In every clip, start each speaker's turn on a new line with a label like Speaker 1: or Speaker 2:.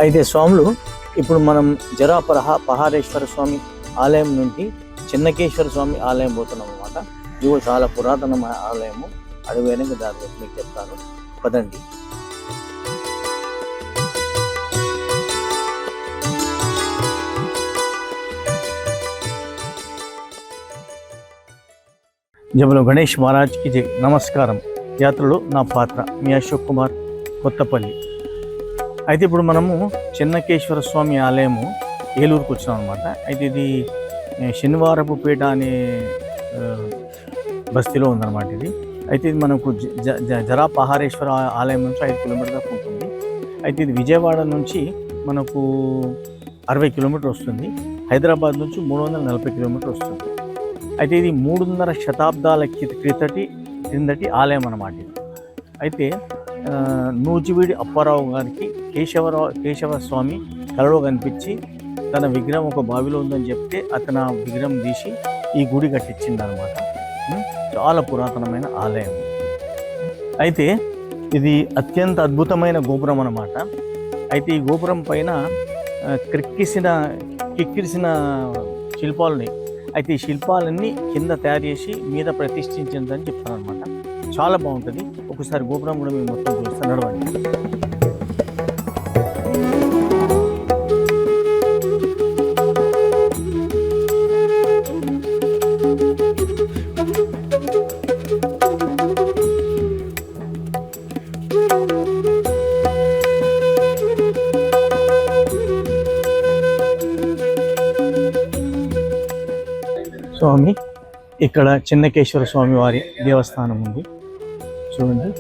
Speaker 1: అయితే స్వాములు ఇప్పుడు మనం పహారేశ్వర స్వామి ఆలయం నుండి చెన్నకేశ్వర స్వామి ఆలయం పోతున్నాం అన్నమాట. ఇది చాలా పురాతనమైన ఆలయము. అడుగు వెనక దారి మీకు చెప్తాను, పదండి. జబలో గణేష్ మహారాజ్కి జై. నమస్కారం. యాత్రలో నా పాత్ర మీ అశోక్ కుమార్, కొత్తపల్లి. అయితే ఇప్పుడు మనము చెన్నకేశ్వర స్వామి ఆలయము ఏలూరుకు వచ్చినాం అనమాట. అయితే ఇది శనివారపుపేట అనే బస్తీలో ఉందన్నమాట. ఇది అయితే ఇది మనకు పహారేశ్వర ఆలయం నుంచి 5 కిలోమీటర్ల దాకా ఉంటుంది. అయితే ఇది విజయవాడ నుంచి మనకు 60 కిలోమీటర్ వస్తుంది. హైదరాబాద్ నుంచి 340 కిలోమీటర్ వస్తుంది. అయితే ఇది 300 శతాబ్దాల క్రిందటి ఆలయం అన్నమాట. అయితే నూజివీడి అప్పారావు గారికి కేశవ స్వామి కలలో కనిపించి తన విగ్రహం ఒక బావిలో ఉందని చెప్తే అతను ఆ విగ్రహం తీసి ఈ గుడి కట్టించింది అనమాట. చాలా పురాతనమైన ఆలయం. అయితే ఇది అత్యంత అద్భుతమైన గోపురం అన్నమాట. అయితే ఈ గోపురం పైన కిక్కిరిసిన శిల్పాలని, అయితే ఈ శిల్పాలన్నీ కింద తయారు చేసి మీద ప్రతిష్ఠించిందని చెప్తాను అనమాట. చాలా బాగుంటుంది. ఒకసారి గోపురం కూడా మేము మొత్తం చూస్తాను, నడవండి. స్వామి ఇక్కడ చెన్నకేశ్వర స్వామి వారి దేవస్థానం ఉంది, చూడండి.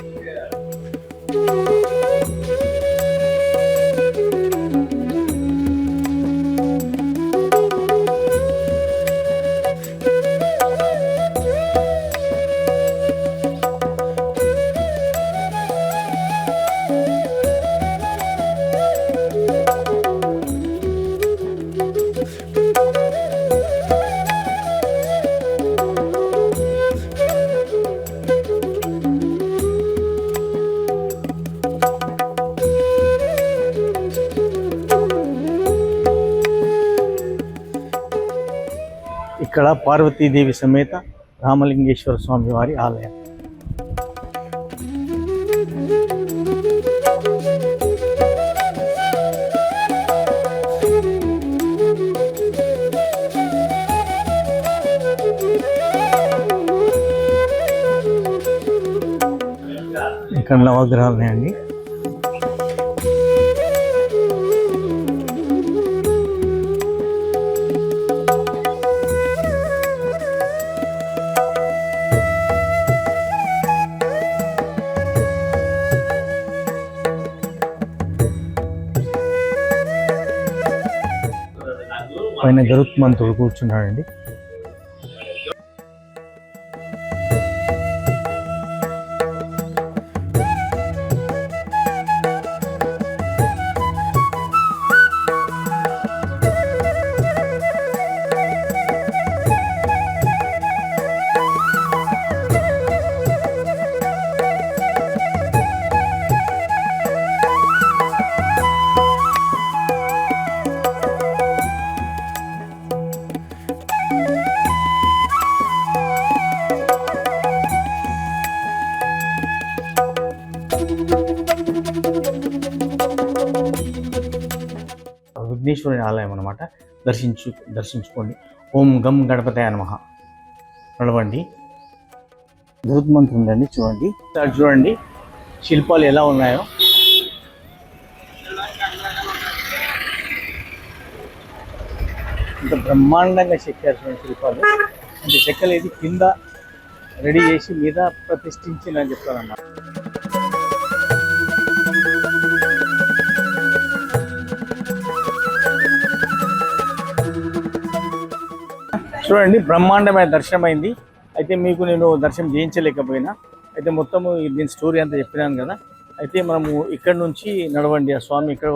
Speaker 1: ఇక్కడ పార్వతీదేవి సమేత రామలింగేశ్వర స్వామి వారి ఆలయం. ఇక్కడ నవగ్రహాలు ఉన్నాయండి. పైన గరుత్మంతుడు కూర్చున్నాడండి. విఘ్నేశ్వరుని ఆలయం అన్నమాట. దర్శించుకోండి. ఓం గం గణపతయ నమః. నడవండి. గరుత్మంతుడు ఉందండి, చూడండి. చూడండి శిల్పాలు ఎలా ఉన్నాయో. ఇంత బ్రహ్మాండంగా చెక్కారు శిల్పాలు. అంటే చెక్కలేది కింద రెడీ చేసి మీద ప్రతిష్ఠించిందని చెప్తారన్నమాట. చూడండి, బ్రహ్మాండమైన దర్శనం అయింది. అయితే మీకు నేను దర్శనం చేయించలేకపోయినా, అయితే మొత్తము దీని స్టోరీ అంతా చెప్పినాను కదా. అయితే మనము ఇక్కడ నుంచి నడవండి. ఆ స్వామి ఇక్కడ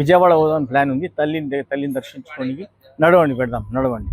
Speaker 1: విజయవాడ పోదామని ప్లాన్ ఉంది. తల్లిని దర్శించుకోనికి నడవండి, పెడదాం, నడవండి.